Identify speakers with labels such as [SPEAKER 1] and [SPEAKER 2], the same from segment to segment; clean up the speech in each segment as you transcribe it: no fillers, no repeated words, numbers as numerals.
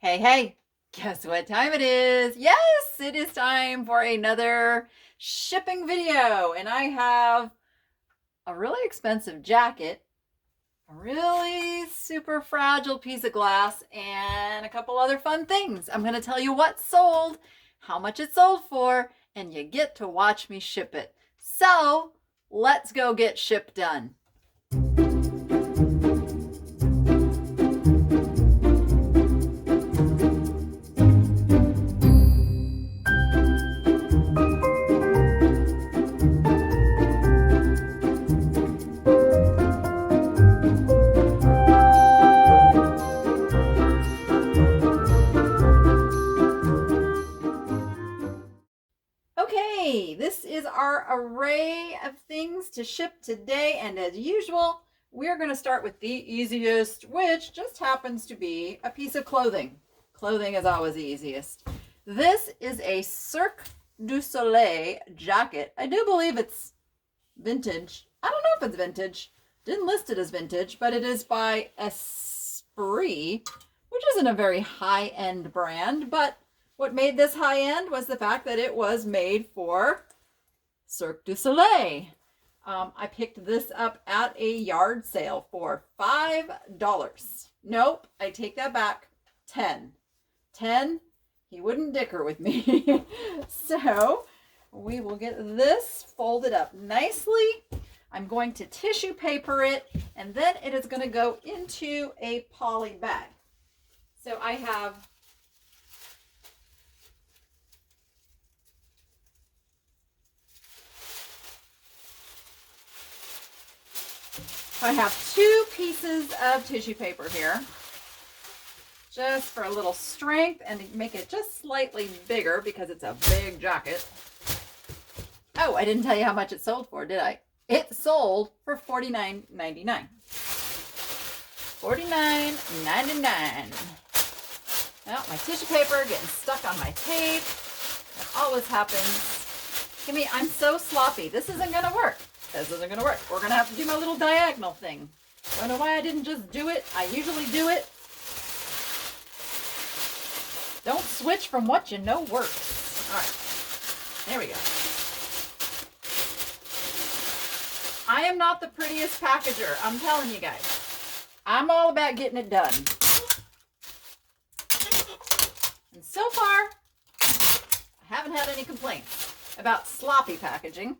[SPEAKER 1] Hey, hey, guess what time it is? Yes, it is time for another shipping video. And I have a really expensive jacket, a really super fragile piece of glass, and a couple other fun things. I'm going to tell you what sold, how much it sold for, and you get to watch me ship it. So let's go get ship done. Okay, this is our array of things to ship today, and as usual, we're going to start with the easiest, which just happens to be a piece of clothing. Clothing is always the easiest. This is a Cirque du Soleil jacket. I do believe it's vintage. I don't know if it's vintage. Didn't list it as vintage, but it is by Esprit, which isn't a very high-end brand, but what made this high-end was the fact that it was made for Cirque du Soleil. I picked this up at a yard sale for $5. Nope, I take that back. 10. 10, he wouldn't dicker with me. So we will get this folded up nicely. I'm going to tissue paper it, and then it is going to go into a poly bag. So I have two pieces of tissue paper here, just for a little strength and to make it just slightly bigger because it's a big jacket. Oh, I didn't tell you how much it sold for, did I? It sold for $49.99. $49.99. Well, my tissue paper getting stuck on my tape. That always happens. Kimmy, I'm so sloppy. This isn't going to work. This isn't going to work. We're going to have to do my little diagonal thing. Don't know why I didn't just do it. I usually do it. Don't switch from what you know works. All right. There we go. I am not the prettiest packager. I'm telling you guys. I'm all about getting it done. And so far, I haven't had any complaints about sloppy packaging.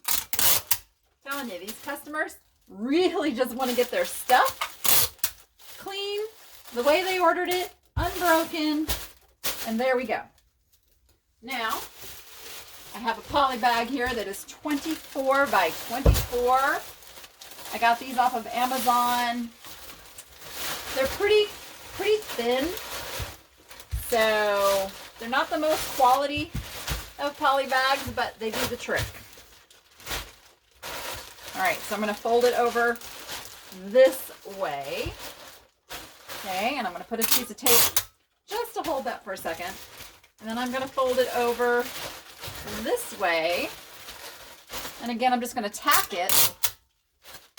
[SPEAKER 1] I'm telling you, these customers really just want to get their stuff clean, the way they ordered it, unbroken, and there we go. Now, I have a poly bag here that is 24 by 24. I got these off of Amazon. They're pretty thin, so they're not the most quality of poly bags, but they do the trick. All right, so I'm going to fold it over this way. Okay, and I'm going to put a piece of tape just to hold that for a second. And then I'm going to fold it over this way. And again, I'm just going to tack it.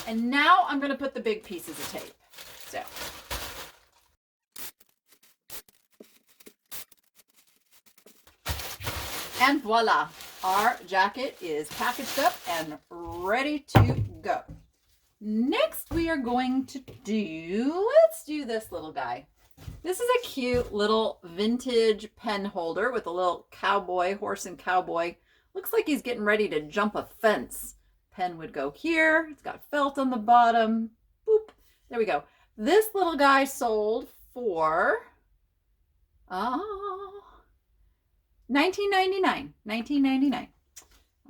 [SPEAKER 1] And now I'm going to put the big pieces of tape. So. And voila, our jacket is packaged up and ready to go. Next, we are going to let's do this little guy. This is a cute little vintage pen holder with a little cowboy, horse and cowboy. Looks like he's getting ready to jump a fence. Pen would go here. It's got felt on the bottom. Boop. There we go. This little guy sold for $19.99. $19.99.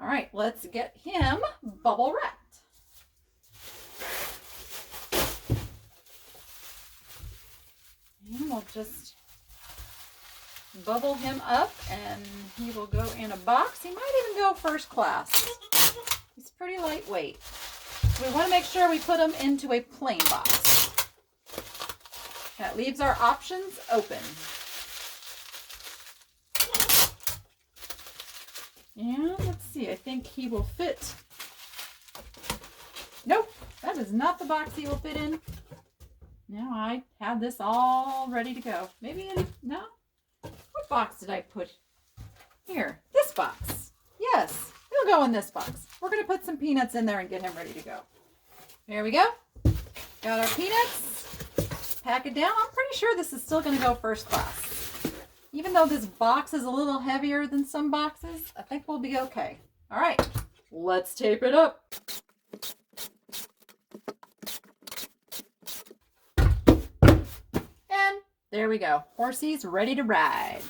[SPEAKER 1] All right, let's get him bubble wrapped. And we'll just bubble him up and he will go in a box. He might even go first class. He's pretty lightweight. We want to make sure we put him into a plain box. That leaves our options open. And let's see, I think he will fit. Nope, that is not the box he will fit in. Now I have this all ready to go. Maybe in, no, What box did I put here? This box. Yes, it'll go in this box. We're going to put some peanuts in there and get him ready to go. There we go. Got our peanuts. Pack it down. I'm pretty sure this is still going to go first class. Even though this box is a little heavier than some boxes, I think we'll be okay. All right, let's tape it up. And there we go. Horsey's ready to ride.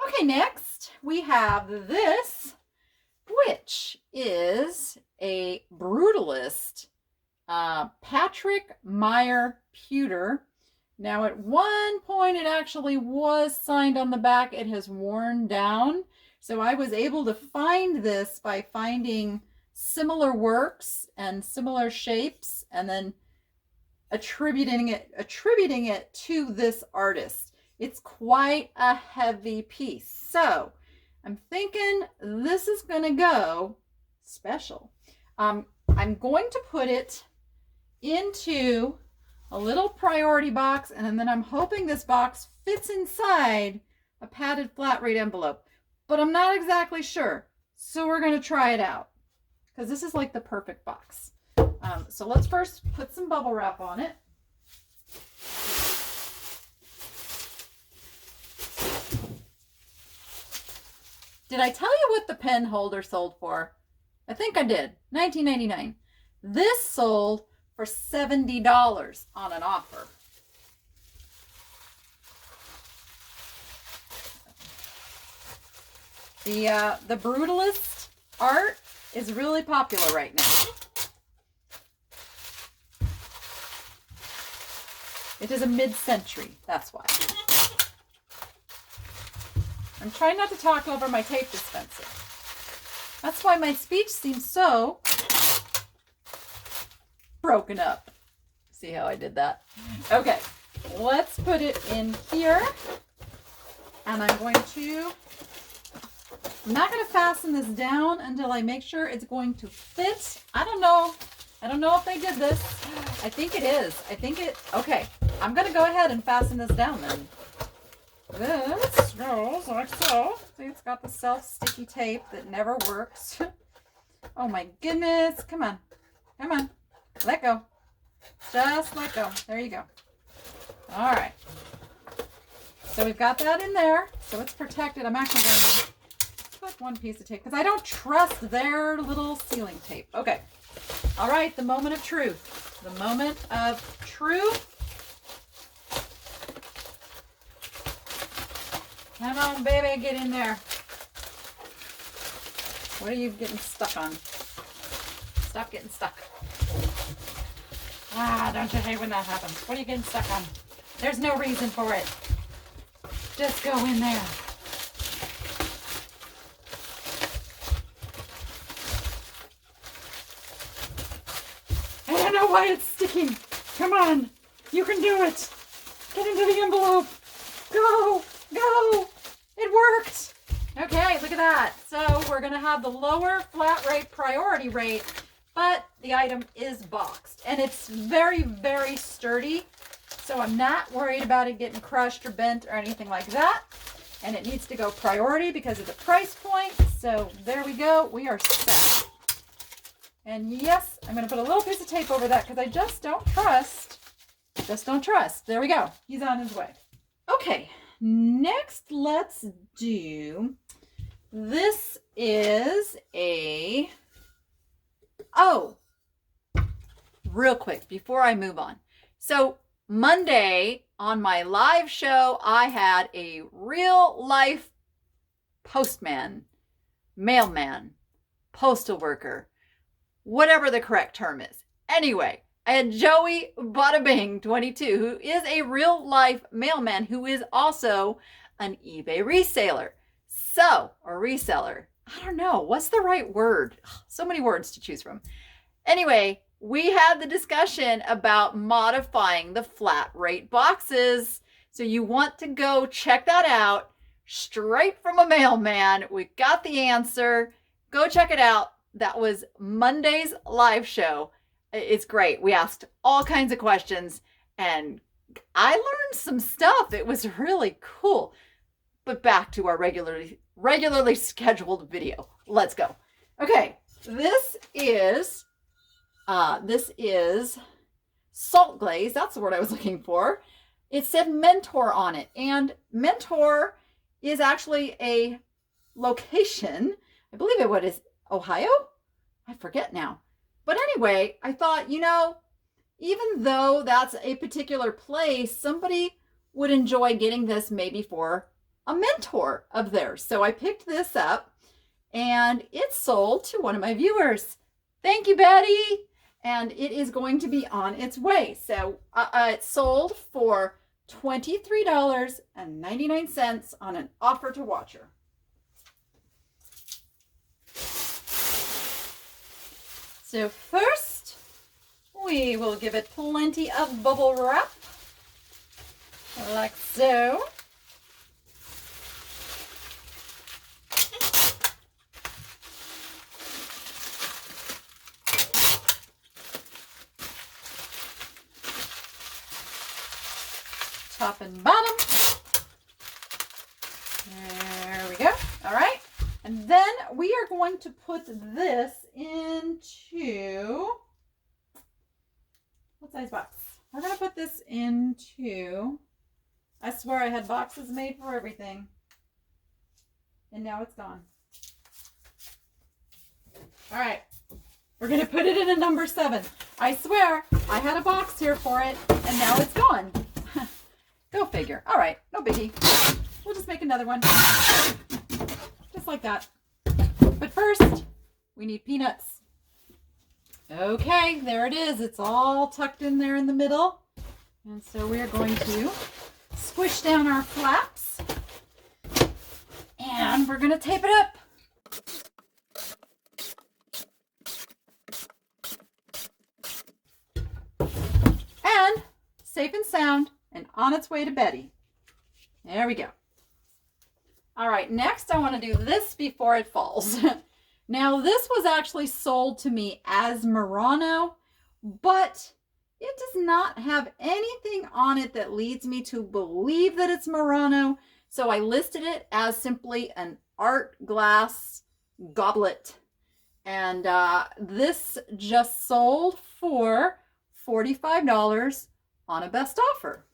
[SPEAKER 1] Okay, next we have this, which is a Brutalist Patrick Meyer pewter. Now at one point it actually was signed on the back. It has worn down. So I was able to find this by finding similar works and similar shapes and then attributing it to this artist. It's quite a heavy piece. So I'm thinking this is going to go special. I'm going to put it into a little priority box, and then I'm hoping this box fits inside a padded flat rate envelope, but I'm not exactly sure. So we're going to try it out because this is like the perfect box. So let's first put some bubble wrap on it. Did I tell you what the pen holder sold for? I think I did. $19.99. This sold for $70 on an offer. The Brutalist art is really popular right now. It is a mid-century, that's why. I'm trying not to talk over my tape dispenser. That's why my speech seems so broken up. See how I did that? Okay, let's put it in here. And I'm not going to fasten this down until I make sure it's going to fit. I don't know if they did this. I think it is. Okay, I'm going to go ahead and fasten this down then. This goes like so. See, it's got the self-sticky tape that never works. Oh my goodness. Come on. Let go. Just let go. There you go. All right. So we've got that in there. So it's protected. I'm actually going to put one piece of tape because I don't trust their little sealing tape. Okay. All right. The moment of truth. The moment of truth. Come on, baby, get in there. What are you getting stuck on? Stop getting stuck. Don't you hate when that happens? What are you getting stuck on? There's no reason for it. Just go in there. I don't know why it's sticking. Come on. You can do it. Get into the envelope. Go. It worked. Okay, look at that. So we're going to have the lower flat rate priority rate, but the item is boxed. And it's very, very sturdy. So I'm not worried about it getting crushed or bent or anything like that. And it needs to go priority because of the price point. So there we go. We are set. And yes, I'm going to put a little piece of tape over that because I just don't trust. There we go. He's on his way. Okay. Next, let's do, this is real quick before I move on. So Monday on my live show, I had a real life postman, mailman, postal worker, whatever the correct term is. Anyway, I had Joey Bada Bing, 22, who is a real life mailman who is also an eBay reseller. Or reseller. I don't know. What's the right word? So many words to choose from. Anyway, we had the discussion about modifying the flat rate boxes. So you want to go check that out straight from a mailman. We got the answer. Go check it out. That was Monday's live show. It's great. We asked all kinds of questions and I learned some stuff. It was really cool. But back to our regularly scheduled video. Let's go. Okay, this is salt glaze. That's the word I was looking for. It said Mentor on it, and Mentor is actually a location. I believe it was Ohio. I forget now. But anyway, I thought, even though that's a particular place, somebody would enjoy getting this maybe for a mentor of theirs. So I picked this up and it sold to one of my viewers. Thank you, Betty. And it is going to be on its way. So it sold for $23.99 on an offer to watcher. So first, we will give it plenty of bubble wrap, like so. Top and bottom. There we go. All right. And then we are going to put this into, what size box? We're going to put this into, I swear I had boxes made for everything. And now it's gone. All right. We're going to put it in a number 7. I swear I had a box here for it and now it's gone. Go figure. All right. No biggie. We'll just make another one. Just like that. But first, we need peanuts. Okay, there it is. It's all tucked in there in the middle. And so we are going to squish down our flaps. And we're going to tape it up. And safe and sound and on its way to Betty. There we go. All right, next I want to do this before it falls. Now, this was actually sold to me as Murano, but it does not have anything on it that leads me to believe that it's Murano. So I listed it as simply an art glass goblet. And this just sold for $45 on a best offer.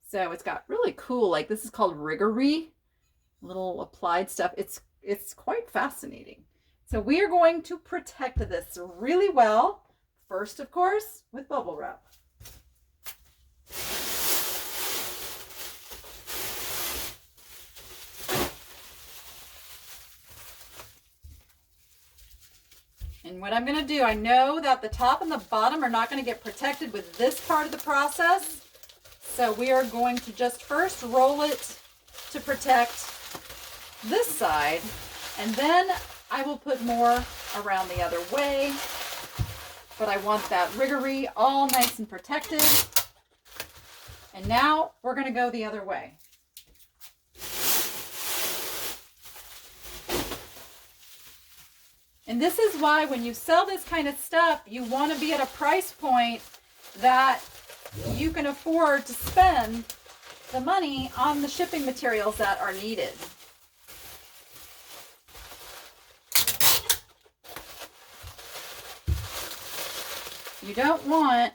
[SPEAKER 1] So it's got really cool, like this is called Riggery, little applied stuff. It's quite fascinating. So we are going to protect this really well. First, of course, with bubble wrap. And what I'm going to do, I know that the top and the bottom are not going to get protected with this part of the process. So we are going to just first roll it to protect this side, and then I will put more around the other way. But I want that Riggery all nice and protected. And now we're going to go the other way. And this is why when you sell this kind of stuff, you want to be at a price point that you can afford to spend the money on the shipping materials that are needed. You don't want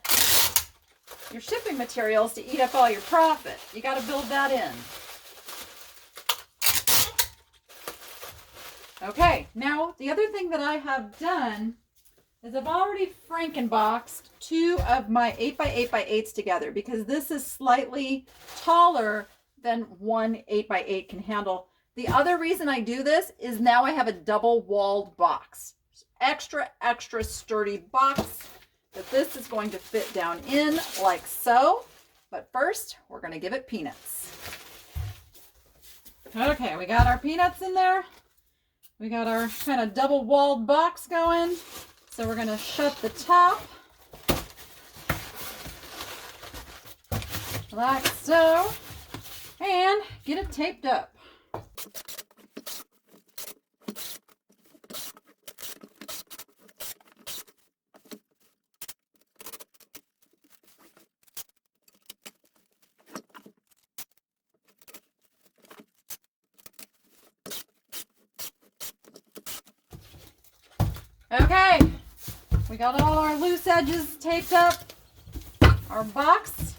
[SPEAKER 1] your shipping materials to eat up all your profit. You got to build that in. Okay, now the other thing that I have done is I've already Frankenboxed 2 of my 8x8x8s together because this is slightly taller than one 8x8 can handle. The other reason I do this is now I have a double-walled box. Extra sturdy box that this is going to fit down in like so. But first, we're going to give it peanuts. Okay, we got our peanuts in there. We got our kind of double-walled box going. So we're going to shut the top like so and get it taped up. Okay, we got all our loose edges taped up. Our box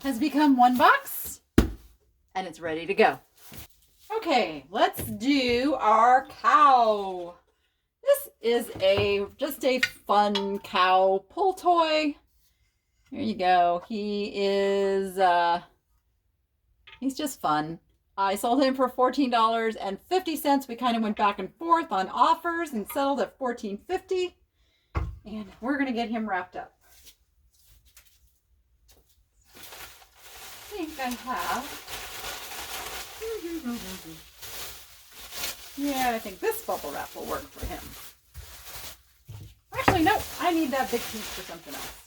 [SPEAKER 1] has become one box and it's ready to go. Okay, let's do our cow. This is just a fun cow pull toy. Here you go. He's just fun. I sold him for $14.50. We kind of went back and forth on offers and settled at $14.50. And we're going to get him wrapped up. I think I have. Yeah, I think this bubble wrap will work for him. Actually, no, I need that big piece for something else.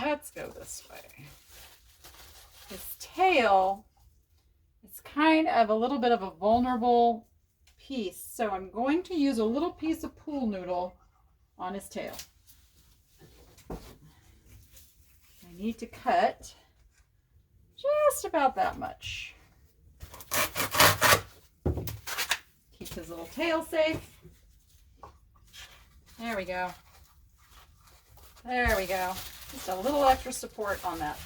[SPEAKER 1] Let's go this way. His tail is kind of a little bit of a vulnerable piece, so I'm going to use a little piece of pool noodle on his tail. I need to cut just about that much. Keep his little tail safe. There we go. There we go. Just a little extra support on that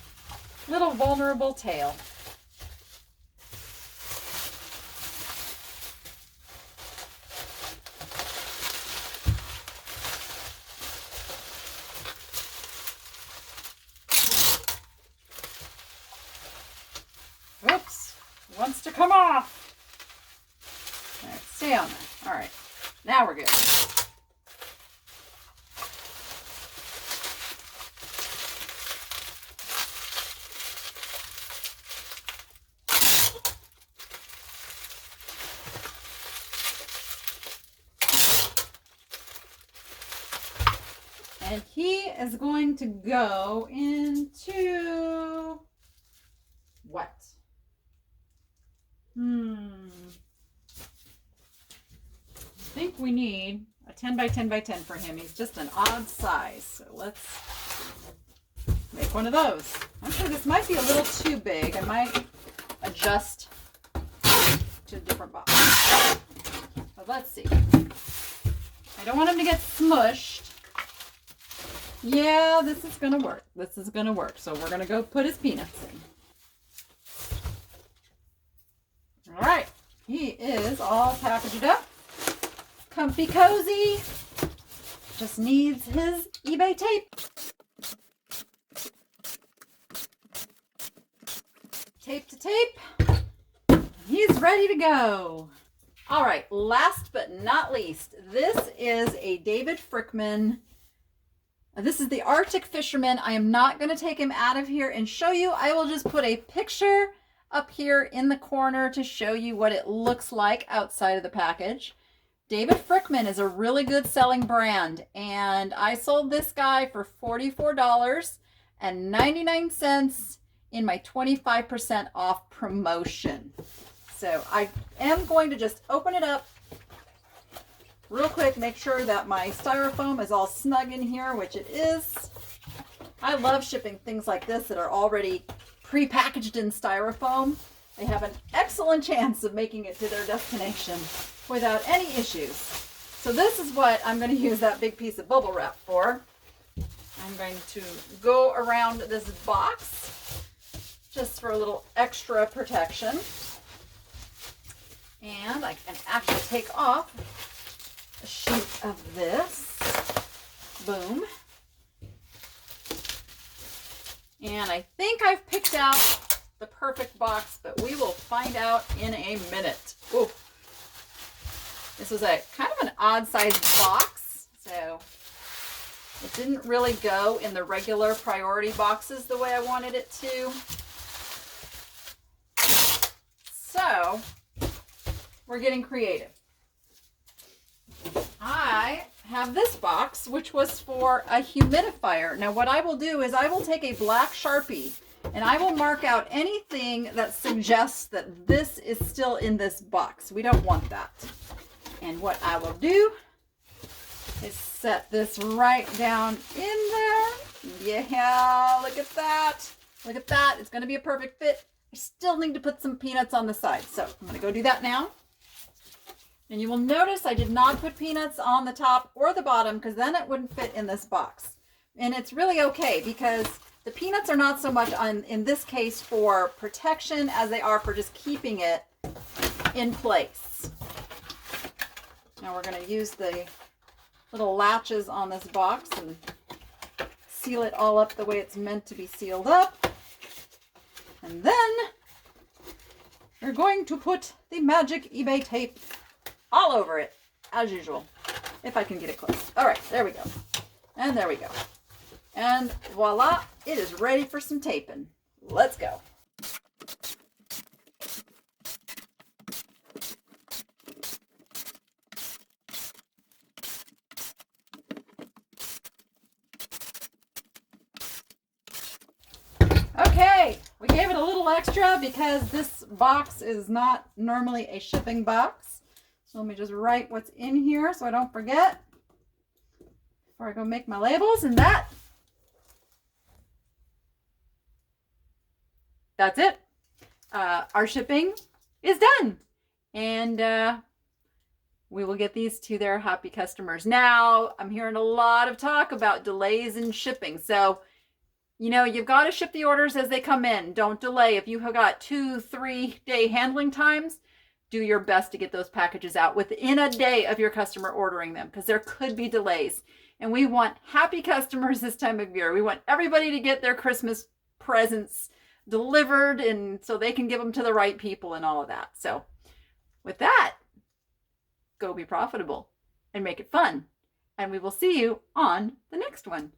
[SPEAKER 1] little vulnerable tail. Oops, wants to come off. All right, stay on there. All right, now we're good. And he is going to go into what? I think we need a 10 by 10 by 10 for him. He's just an odd size. So let's make one of those. Actually, this might be a little too big. I might adjust to a different box. But let's see. I don't want him to get smushed. Yeah, this is going to work. This is going to work. So we're going to go put his peanuts in. All right. He is all packaged up. Comfy cozy. Just needs his eBay tape. Tape to tape. He's ready to go. All right. Last but not least, this is a David Frickman. This is the Arctic Fisherman. I am not going to take him out of here and show you. I will just put a picture up here in the corner to show you what it looks like outside of the package. David Frickman is a really good selling brand, and I sold this guy for $44.99 in my 25% off promotion. So I am going to just open it up real quick, make sure that my styrofoam is all snug in here, which it is. I love shipping things like this that are already pre-packaged in styrofoam. They have an excellent chance of making it to their destination without any issues. So this is what I'm going to use that big piece of bubble wrap for. I'm going to go around this box just for a little extra protection. And I can actually take off a sheet of this. Boom. And I think I've picked out the perfect box, but we will find out in a minute. Ooh. This was a kind of an odd sized box, so it didn't really go in the regular priority boxes the way I wanted it to. So we're getting creative. I have this box, which was for a humidifier. Now what I will do is I will take a black Sharpie and I will mark out anything that suggests that this is still in this box. We don't want that. And what I will do is set this right down in there. Yeah, look at that. Look at that. It's going to be a perfect fit. I still need to put some peanuts on the side. So I'm going to go do that now. And you will notice I did not put peanuts on the top or the bottom because then it wouldn't fit in this box. And it's really okay because the peanuts are not so much in this case for protection as they are for just keeping it in place. Now we're going to use the little latches on this box and seal it all up the way it's meant to be sealed up. And then we're going to put the magic eBay tape all over it, as usual, if I can get it close. All right, there we go. And there we go. And voila, it is ready for some taping. Let's go. Okay, we gave it a little extra because this box is not normally a shipping box. So let me just write what's in here so I don't forget before I go make my labels. And that's it. Our shipping is done. And we will get these to their happy customers. Now, I'm hearing a lot of talk about delays in shipping. So, you know, you've got to ship the orders as they come in. Don't delay. If you have got 2-3 day handling times, do your best to get those packages out within a day of your customer ordering them because there could be delays. And we want happy customers this time of year. We want everybody to get their Christmas presents delivered and so they can give them to the right people and all of that. So with that, go be profitable and make it fun. And we will see you on the next one.